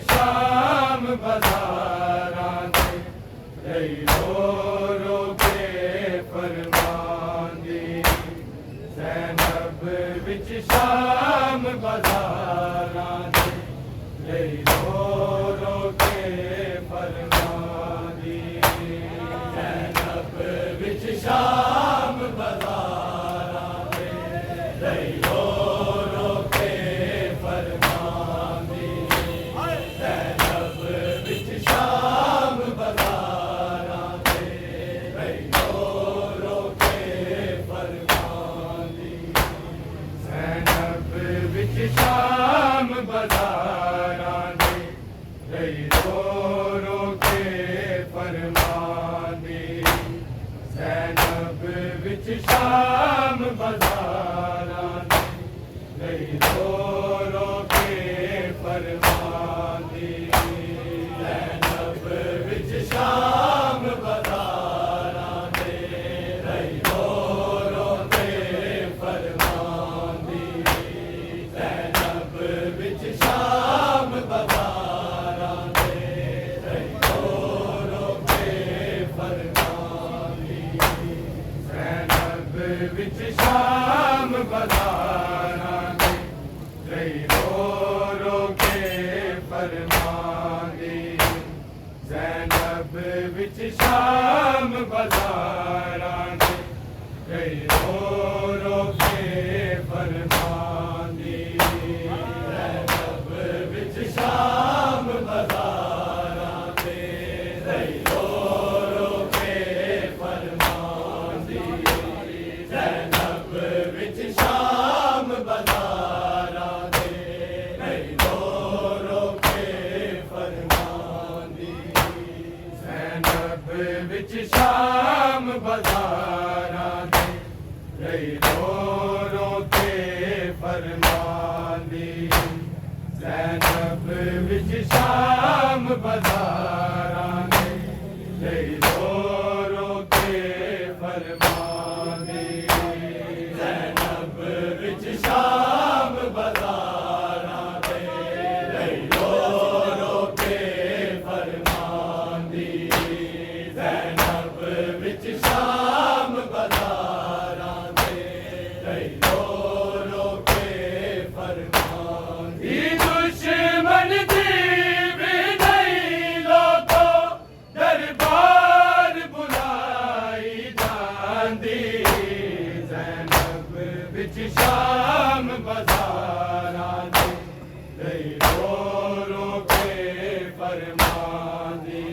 शाम बाज़ारां दे रही रो रो के फरमांदी ज़ैनब विच शाम बाज़ारां दे रही रो रो के फरमांदी ज़ैनब विच शाम बाज़ारां दे रही रो रो के फरमांदी ज़ैनब विच शाम बाज़ारां दे रही रो रो के फरमांदी ज़ैनब विच शाम बाज़ारां दे रही रो रो के फरमांदी ज़ैनब विच शाम बाज़ारां दे रही रो रो के फरमांदी ज़ैनब विच शाम बाज़ारां दे रही रो रो के फरमांदी ज़ैनब विच शाम बाज़ारां दे रही रो रो के फरमांदी ज़ैनब विच शाम बाज़ारां दे रही रो रो के फरमांदी ज़ैनब विच शाम बाज़ारां दे रही रो रो के फरमांदी ज़ैनब विच शाम बाज़ारां दे रही रो रो के फरमांदी ज़ैनब विच शाम बाज़ारां दे रही रो रो के फरमांदी ज़ैनब विच शाम बाज़ारां दे रही रो रो के फरमांदी ज़ैनब विच शाम बाज़ारां दे रही रो रो के फरमांदी ज़ैनब विच शाम बाज़ारां दे रही रो रो के फरमांदी ज़ैनब विच शाम बाज़ारां दे रही रो रो के फरमांदी दुश्मन दी भी नहीं लोगो दरबार बुलाई जांदी ज़ैनब विच शाम बाज़ारां दे रही रो रो के फरमांदी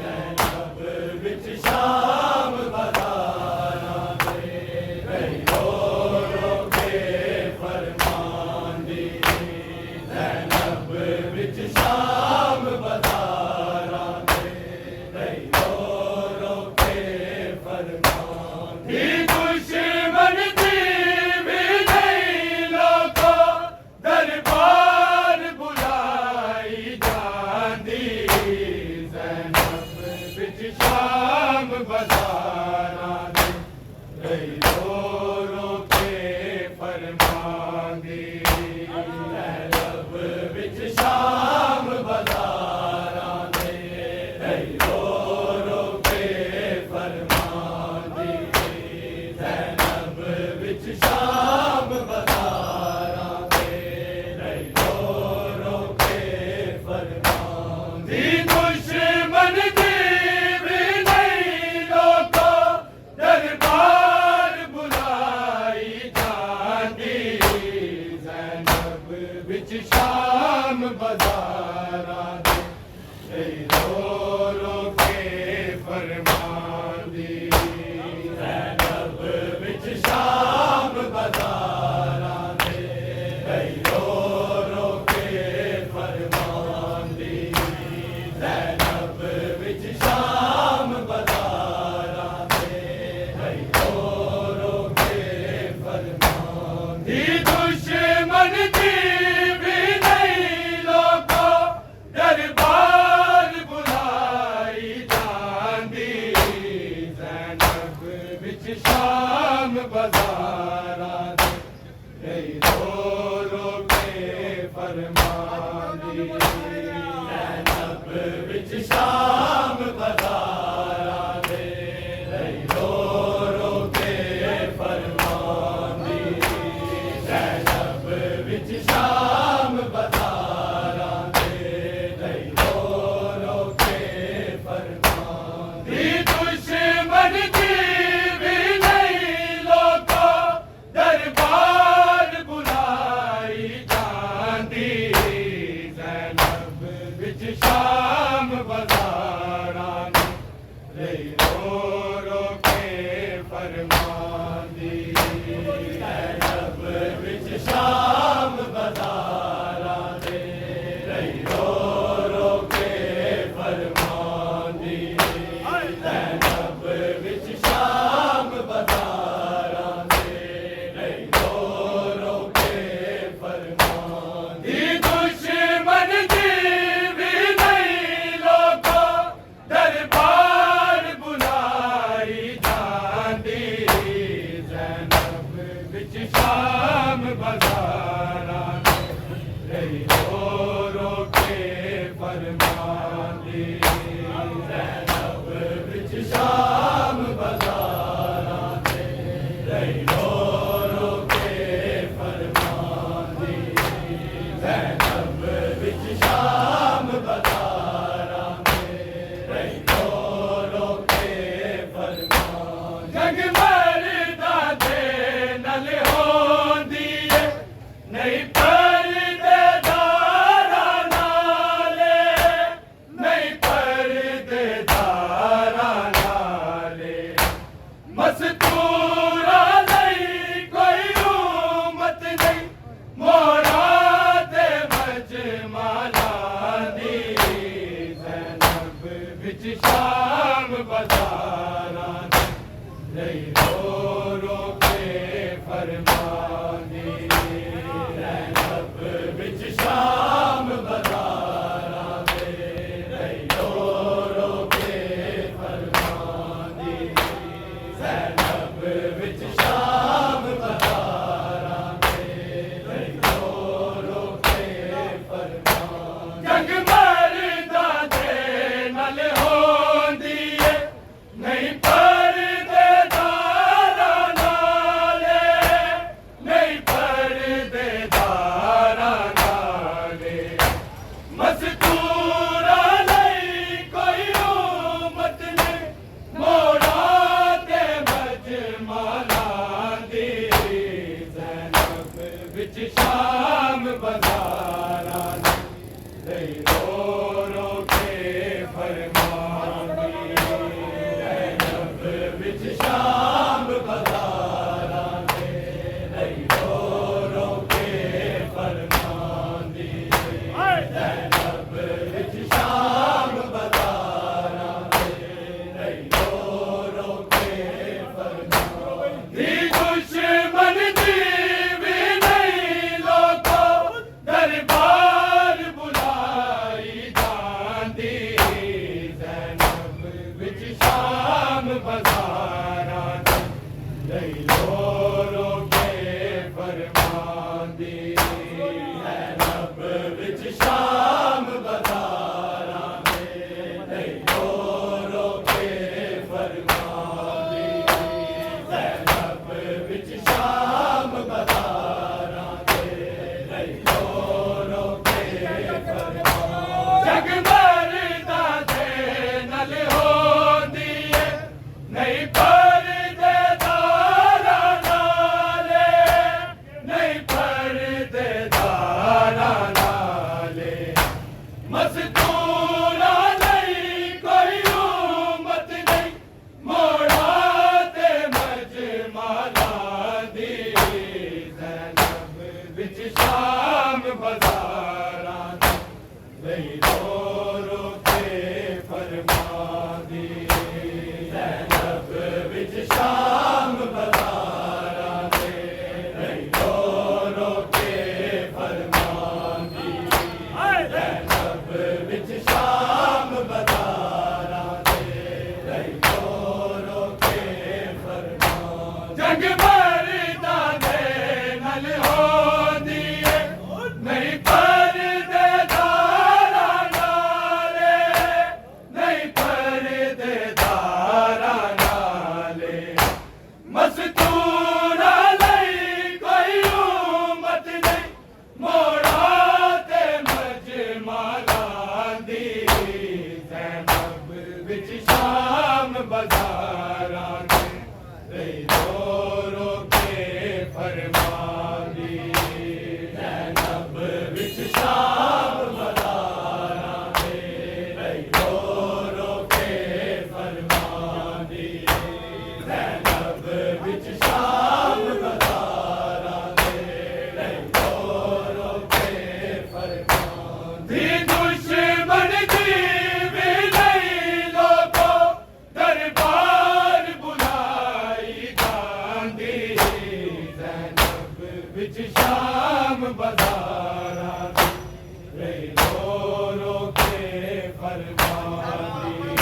ज़ैनब विच शाम बाज़ारां दे रही रो रो के फरमांदी ज़ैनब विच शाम बाज़ारां दे रही रो रो के फरमांदी दुश्मन दी भी नहीं लोगो दरबार बुलाई जांदी ज़ैनब विच शाम बाज़ारां दे रही रो रो के फरमांदी ज़ैनब विच शाम बाज़ारां दे रही रो रो के फरमांदी ज़ैनब विच शाम बाज़ारां दे रही रो रो के फरमांदी दुश्मन दी भी नहीं लोगो दरबार बुलाई जांदी ज़ैनब विच शाम बाज़ारां दे रही रो रो के फरमांदी ज़ैनब विच शाम बाज़ारां दे रही रो रो के फरमांदी ज़ैनब विच शाम बाज़ारां दे रही रो रो के फरमांदी दुश्मन दी भी नहीं लोगो दरबार बुलाई जांदी ज़ैनब विच शाम बाज़ारां दे रही रो रो के फरमांदी फरमांदी ज़ैनब विच शाम बाज़ारां दे रही रो रो के फरमांदी ज़ैनब विच शाम बाज़ारां दे रही रो रो के फरमांदी दुश्मन दी भी नहीं लोगों दरबार बुलाई जांदी ज़ैनब विच शाम बाज़ारां दे रही रो रो के फरमांदी ज़ैनब विच शाम बाज़ारां दे रही रो रो के फरमांदी ज़ैनब विच शाम बाज़ारां दे रही रो रो के फरमांदी जग मरदा दे नल होंदी है नहीं परदेदारां नाले नहीं परदेदारां नाले मस्तूरा नहीं कोई उम्मत नहीं मोरा दे मजमाला दी ज़ैनब विच शाम बाज़ारां दे रही रो रो के फरमांदी ज़ैनब विच शाम बाज़ारां दे रही रो रो के फरमांदी ज़ैनब विच शाम बाज़ारां दे रही रो रो के फरमांदी जग मरदा दे नल होंदी है नहीं परदेदारां नाले नहीं परदेदारां नाले मस्तूरा नहीं कोई उम्मत नहीं मोरा ते मजमाला दी ज़ैनब विच शाम बाज़ारां दे रही रो रो के फरमांदी ज़ैनब विच शाम बाज़ारां दे रही रो रो के फरमांदी ज़ैनब विच शाम बाज़ारां दे रही रो रो के फरमांदी दुश्मन दी भी नहीं लोगों दरबार बुलाई जांदी ज़ैनब विच शाम बाज़ारां दे रही रो रो के फरमांदी ज़ैनब विच शाम बाज़ारां दे रही रो रो के फरमांदी ज़ैनब विच शाम बाज़ारां दे रही रो रो के फरमांदी जग मरदा दे नल होंदी है नहीं परदेदारां नाले नहीं परदेदारां नाले मस्तूरा नहीं कोई उम्मत नहीं मोरा ते मजमाला दी ज़ैनब विच शाम बाज़ारां दे रही रो रो के फरमांदी ज़ैनब विच शाम बाज़ारां दे रही रो रो के फरमांदी ज़ैनब विच शाम बाज़ारां दे रही रो रो के फरमांदी जग मरदा दे नल होंदी है नहीं परदेदारां नाले नहीं परदेदारां नाले मस्तूरा नहीं कोई उम्मत नहीं मोरा ते मजमाला दी ज़ैनब विच शाम बाज़ारां दे रही रो रो के फरमांदी ज़ैनब विच शाम बाज़ारां दे रही रो रो के फरमांदी ज़ैनब विच विच शाम बाज़ारां दे रही रो रो के फरमांदी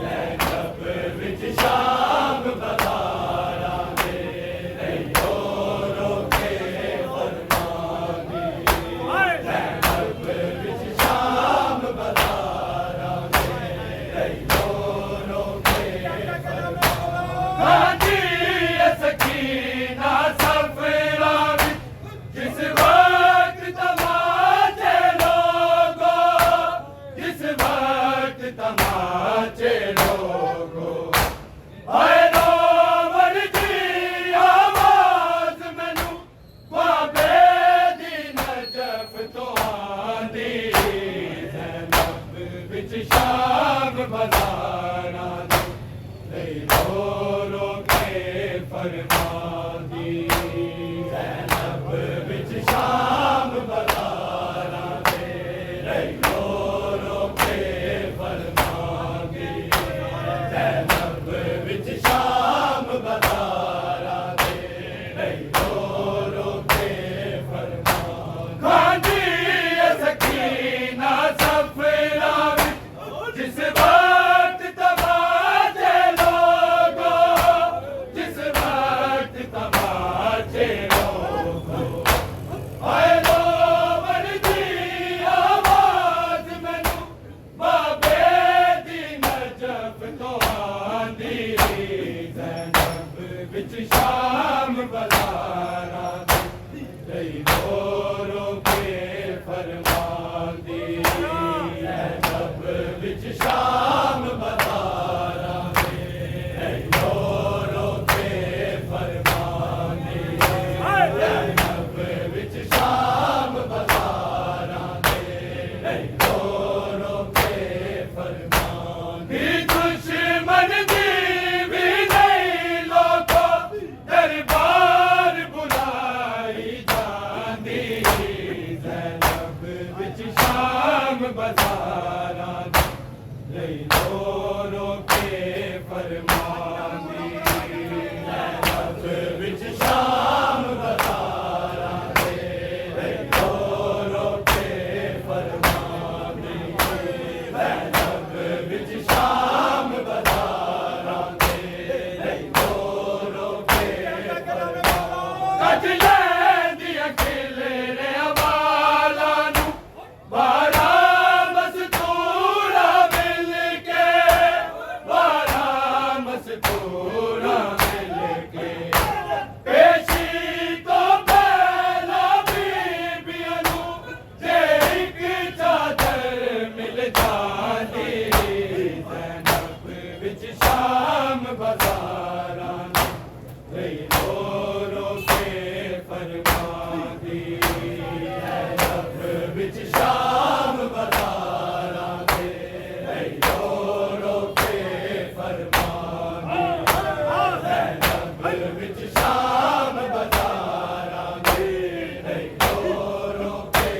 ज़ैनब विच शाम बाज़ारां दे रही रो रो के फरमांदी ज़ैनब विच शाम बाज़ारां दे रही रो रो के फरमांदी सकीना सफरा जिस वक्त तमाचे लोगो जिस वक्त तमाचे लोगो आए रोवण दी आवाज मैनू बाबे दी नजफ तो आंदी ज़ैनब विच शाम बाज़ारां दे रही रो रो के फरमांदी ज़ैनब विच शाम बाज़ारां दे रही रो रो के फरमांदी ज़ैनब विच शाम बाज़ारां दे रही रो रो के फरमांदी सकीना सफरा जिस वक्त तमाचे लोगो जिस वक्त तमाचे लोगो आए रोवण दी आवाज मैनू बाबे दी नजफ तो आंदी ज़ैनब विच शाम बाज़ारां दे रही रो रो के फरमांदी ज़ैनब विच शाम बाज़ारां दे रही रो रो के फरमांदी ज़ैनब विच शाम बाज़ारां दे रही रो रो के फरमांदी दुश्मन दी भी नहीं लोगो दरबार बुलाई जांदी ज़ैनब विच शाम बाज़ारां दे रही रो रो के फरमांदी ज़ैनब विच शाम बाज़ारां दे रही रो रो के फरमांदी ज़ैनब विच शाम बाज़ारां दे रही रो रो के फरमांदी कट लैंदी अखिल रे अवाला नू बारा मस्तूरा मिल के बारा मस्तूरा मिल के पेशी तो पहला बीबियां नू जे एक चादर मिल जांदी ज़ैनब विच शाम बाज़ारां दे रही रो रो के फरमांदी ज़ैनब विच शाम बाज़ारां दे रही रो रो के फरमांदी ज़ैनब विच शाम बाज़ारां दे रही रो रो के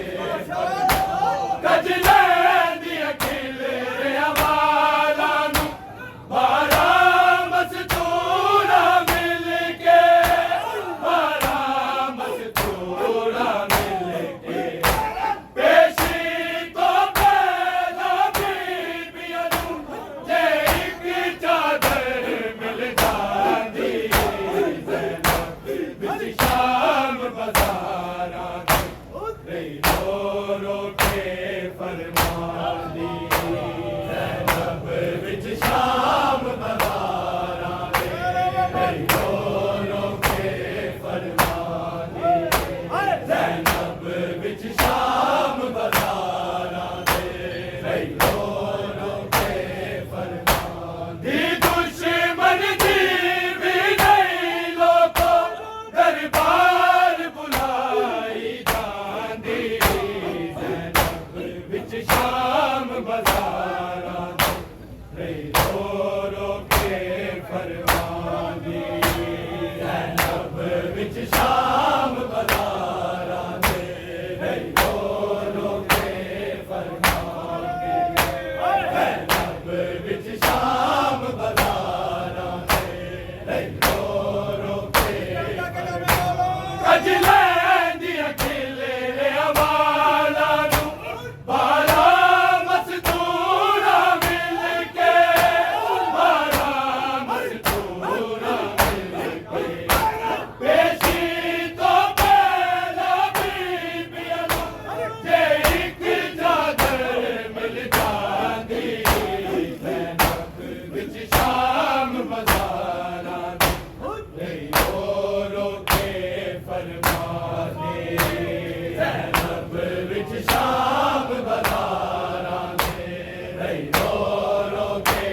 फरमांदी कज लैंदी अखिल रे अवाला नू बारा मस्तूरा मिल के बारा मस्तूरा मिल के पेशी तो पहला बीबियां नू जे एक चादर मिल जांदी ज़ैनब विच शाम बाज़ारां दे रही रो रो के फरमांदी ज़ैनब विच शाम बाज़ारां दे रही रो रो के फरमांदी ज़ैनब विच शाम बाज़ारां दे रही रो रो के फरमांदी दुश्मन दी भी नहीं लोगो दरबार बुलाई जांदी ज़ैनब विच शाम बाज़ारां दे रही रो रो के फरमांदी ज़ैनब विच शाम बाज़ारां दे रही रो रो के फरमांदी ज़ैनब विच शाम बाज़ारां दे रही रो रो के फरमांदी फरमानी ज़ैनब विच शाम बाज़ारां दे रही रो रो के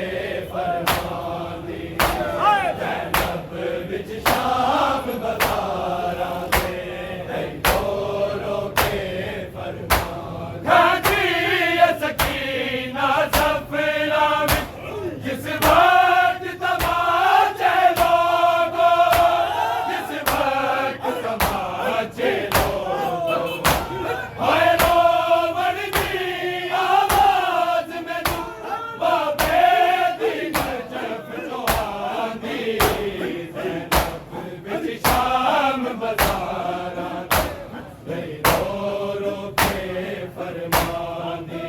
फरमानी ज़ैनब विच शाम बाज़ारां दे रही रो रो के फरमानी घाटी सकीना सफरा विच जिस वक्त तमाचे लोगो जिस वक्त तमाचे लोगो हाय रो बड़ी आवाज मैनू बाबे दी नजफ तो आंदी ज़ैनब विच शाम बाज़ारां दे रो रो के फरमानी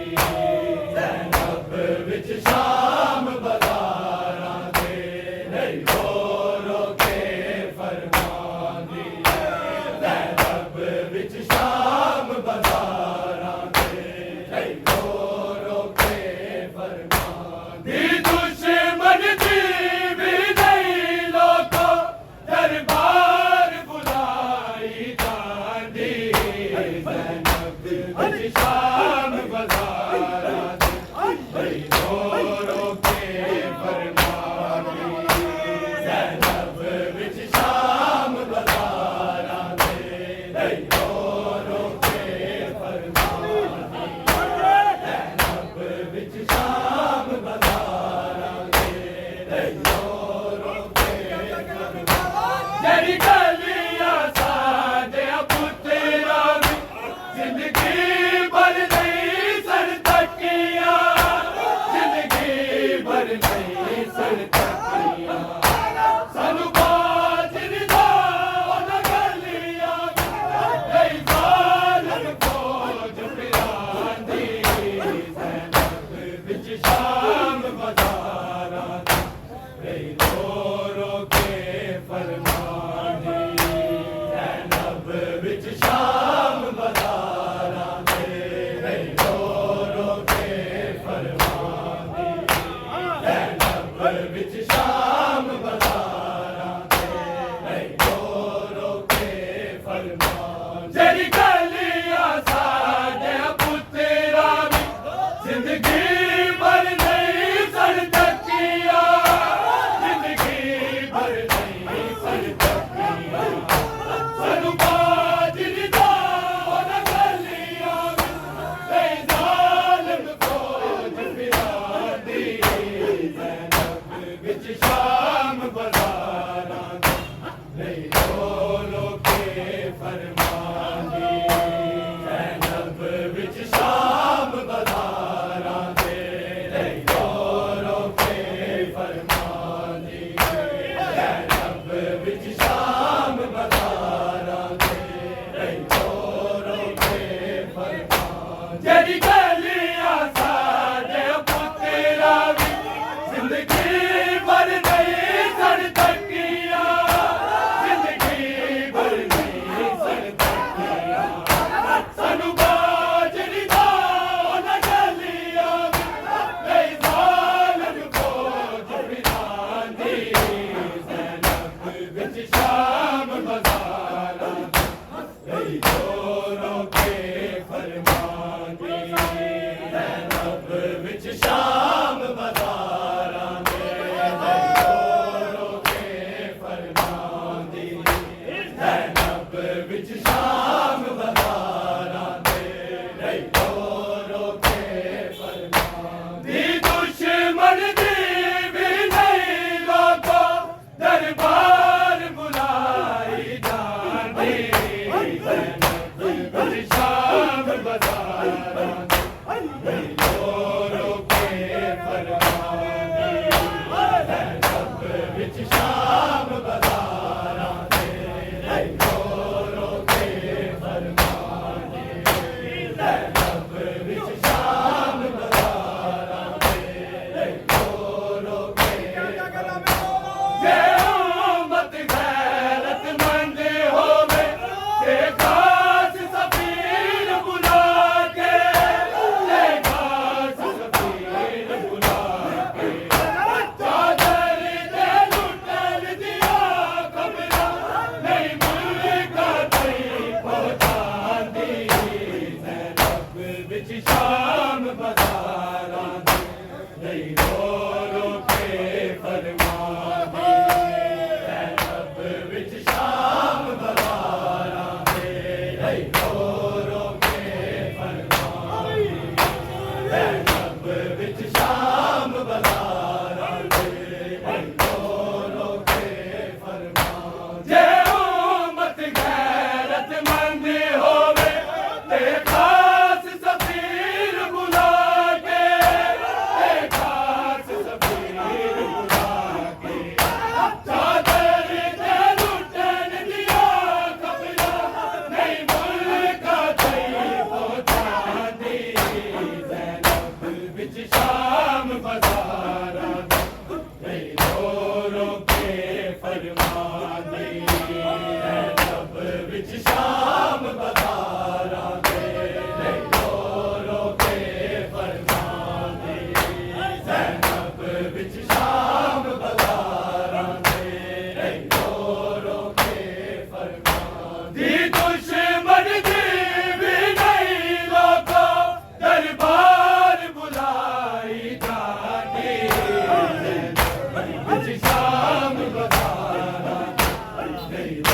ज़ैनब विच शाम बाज़ारां दे रही रो रो के फरमानी ज़ैनब विच शाम बाज़ारां दे रही रो रो के फरमानी दुश्मन दी भी नहीं लोको दरबार बुलाई जांदी ज़ैनब विच शाम बाज़ारां दे रही रो रो के फरमानी ज़ैनब विच शाम बाज़ारां दे रही रो रो के फरमानी ज़ैनब विच शाम बाज़ारां दे रही रो रो के फरमानी जेड़ी गलियां साडे पुत्तरा वी जिंदगी भर नहीं सर तकिया जिंदगी भर नहीं सर तकिया सानू बाजरी दा ओना गलियां नहीं ज़ालिम फौज फिरांदी ज़ैनब विच शाम बाज़ारां दे रही रो रो के फरमानी ज़ैनब विच शाम बाज़ारां दे रही रो रो के फरमानी ज़ैनब विच शाम बाज़ारां दे रही रो रो के फरमानी जेड़ी गलियां साडे पुत्तरा वी जिंदगी भर नहीं सर तकिया जिंदगी भर नहीं सर तकिया सानू बाजरी दा ओना गलियां नहीं ज़ालिम फौज फिरांदी ज़ैनब विच शाम बाज़ारां दे रही रो रो के फरमानी ज़ैनब विच शाम बाज़ारां दे रही रो रो के फरमानी ज़ैनब विच शाम बाज़ारां दे रही रो रो के फरमानी जेड़ी गलियां साडे पुत्तरा वी जिंदगी भर नहीं सर तकिया जिंदगी भर नहीं सर तकिया सानू बाजरी दा ओना गलियां नहीं ज़ालिम फौज फिरांदी ज़ैनब विच शाम बाज़ारां दे रही रो रो के फरमानी ज़ैनब विच शाम बाज़ारां दे रही रो रो के फरमानी ज़ैनब विच शाम बाज़ारां दे रही रो रो के फरमानी दुश्मन दी भी नहीं लोको दरबार बुला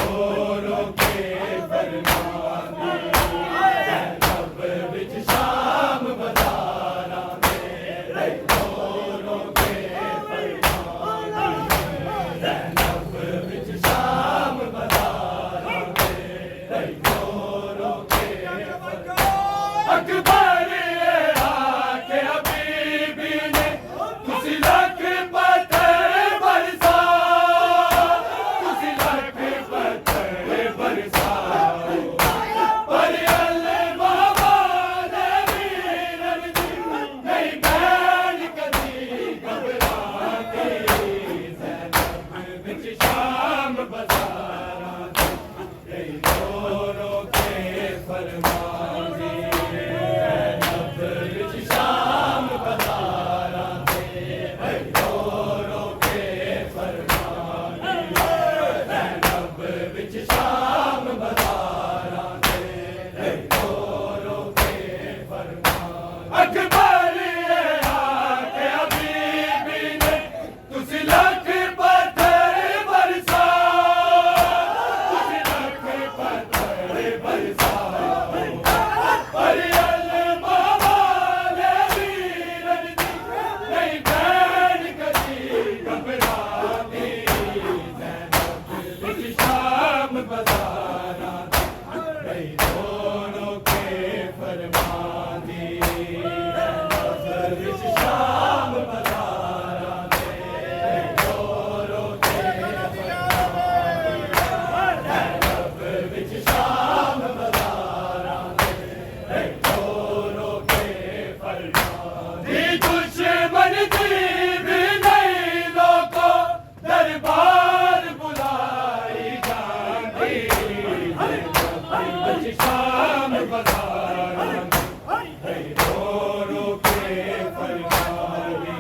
जोरों के फरमान दी ज़ैनब विच शाम बाज़ारां दे जोरों के फरमान दी ज़ैनब विच शाम बाज़ारां दे जोरों के फरमान अकबर आके हबीबी ने तुसी लख पत्थर बरसा तुसी लख पत्थर बरसा पर अल्लाह बाबा ने वीरन दी नहीं बैठ कदी घबराती ज़ैनब विच शाम बाज़ारां दे जोरों के फरमान दी ज़ैनब विच शाम बाज़ारां दे जोरों के फरमान दी ज़ैनब विच शाम बाज़ारां दे जोरों के फरमान अकबर आके हबीबी ने तुसी लख पत्थर बरसा तुसी लख पत्थर बरसा पर अल्लाह बाबा ने वीरन दी नहीं बैठ कदी घबराती ज़ैनब विच शाम बाज़ारां दे जोरों के फरमान दी ज़ैनब विच शाम बाज़ारां दे जोरों के फरमान ज़ैनब विच शाम बाज़ारां दे जोरों के फरमान दी दुश्मन दी भी नहीं लोगों दरबार बुलाई जाती विच शाम बाज़ारां दे जोरों के फरमान दी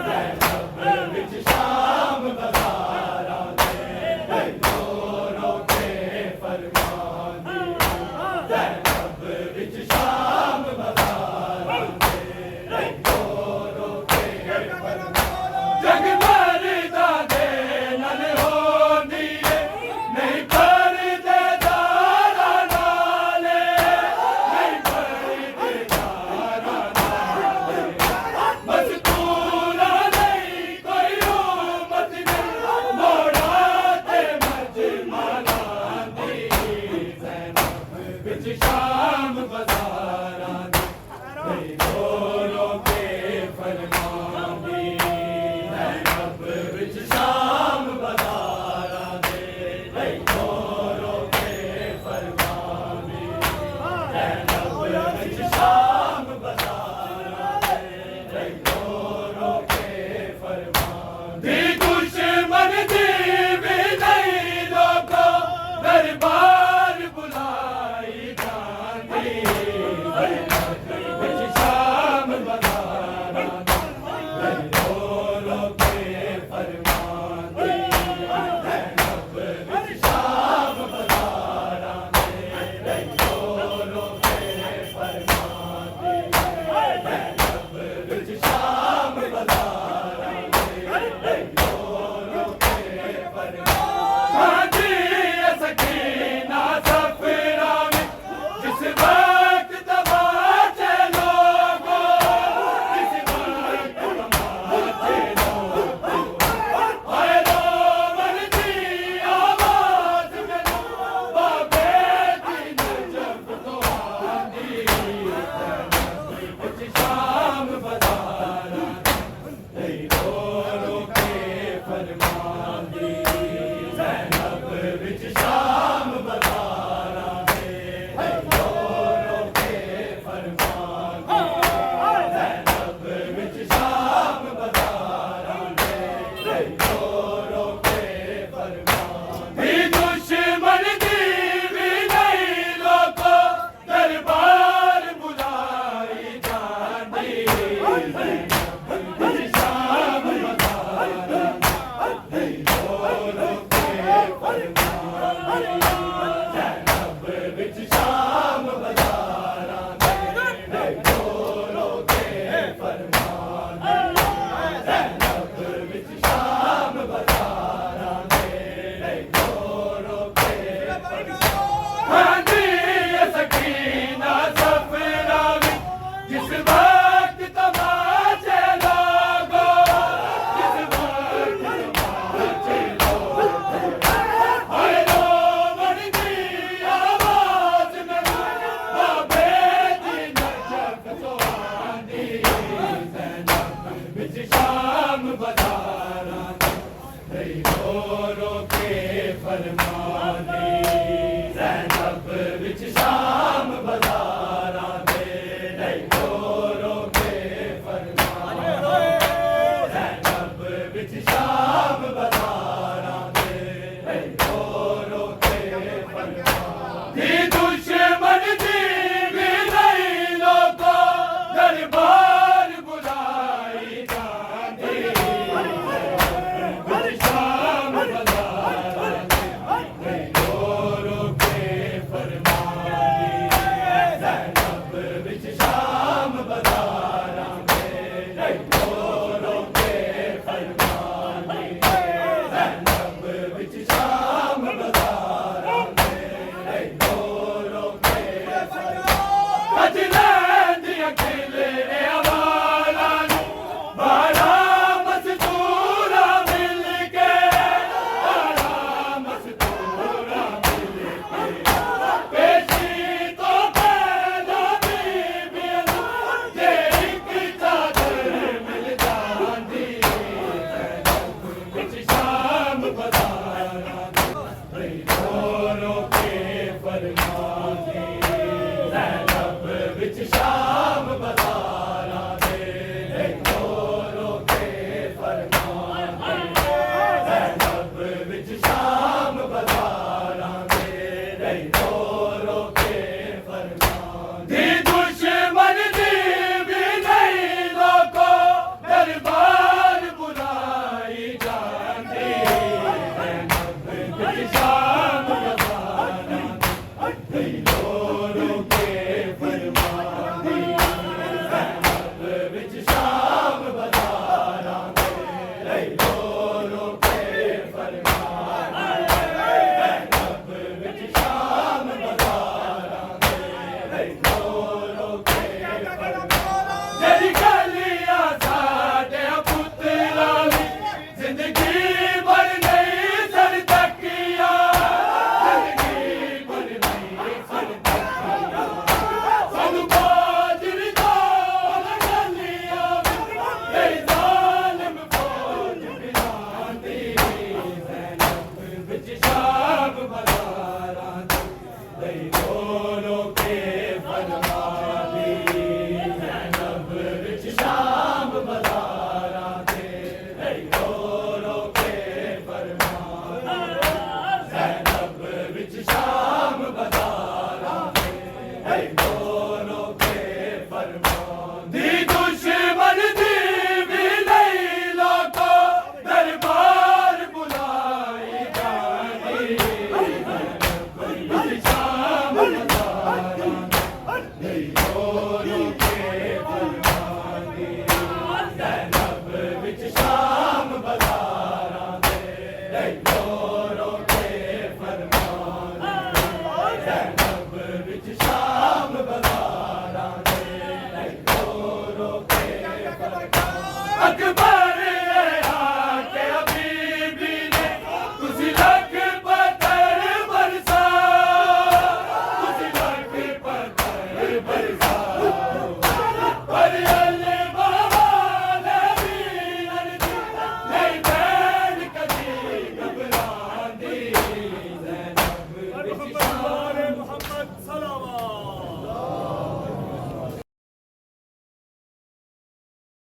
ज़ैनब विच शाम बाज़ारां दे जोरों के फरमान दी ज़ैनब विच शाम बाज़ारां दे जोरों के फरमान जग मरदा दे नल होंदी है नहीं परदे दारा नाले नहीं परदे दारा नाले मज़कूरा नहीं कोई उम्मत ने मोड़ा ते मजमाना दी ज़ैनब विच शाम बाज़ारां दे जोरों के फरमान दी ज़ैनब विच शाम बाज़ारां दे जोरों के फरमान दी ज़ैनब विच शाम बाज़ारां दे जोरों के फरमान दी दुश्मन दी भी नहीं लोगों दरबार बुलाई जाती ज़ैनब विच शाम बाज़ारां दे जोरों के फरमान दी ज़ैनब विच शाम बाज़ारां दे जोरों के फरमान दी ज़ैनब विच शाम बाज़ारां दे जोरों के फरमान हाजी सकीना सफरा में जिस वक्त तमाचे लोगों जिस वक्त तमाचे लोगों आए रोमन दी आवाज़ में बाबे की नजफ तो आंदी ज़ैनब विच शाम बाज़ारां दे जोरों के फरमान दी ज़ैनब विच शाम बाज़ारां दे जोरों के फरमान दी ज़ैनब विच शाम बाज़ारां दे जोरों के फरमान दी दुश्मन दी भी नहीं लोगों दरबार बुलाई जाती ज़ैनब विच शाम बाज़ारां दे जोरों के फरमान दी ज़ैनब विच शाम बाज़ारां दे जोरों के फरमान दी ज़ैनब विच शाम बाज़ारां दे जोरों फरमानी ज़ैनब विच शाम बाज़ारां दे नहीं रो के फरमानी ज़ैनब विच शाम बाज़ारां दे नहीं रो के फरमानी दुश्मन दी भी नहीं लोगों दरबार बुलाई जाती विच शाम बाज़ारां दे नहीं रो के फरमानी ज़ैनब विच शाम बाज़ारां दे नहीं रो के फरमानी ज़ैनब विच शाम बाज़ारां दे नहीं रो के फरमानी कज लैंदियां खिले अवाला नूं बारा मस्तूरा मिल के बारा मस्तूरा मिल के पेशी तो पैदा बीबियां नूं जे इक चादर मिल जांदी ज़ैनब विच शाम बाज़ारां दे नहीं रो के फरमानी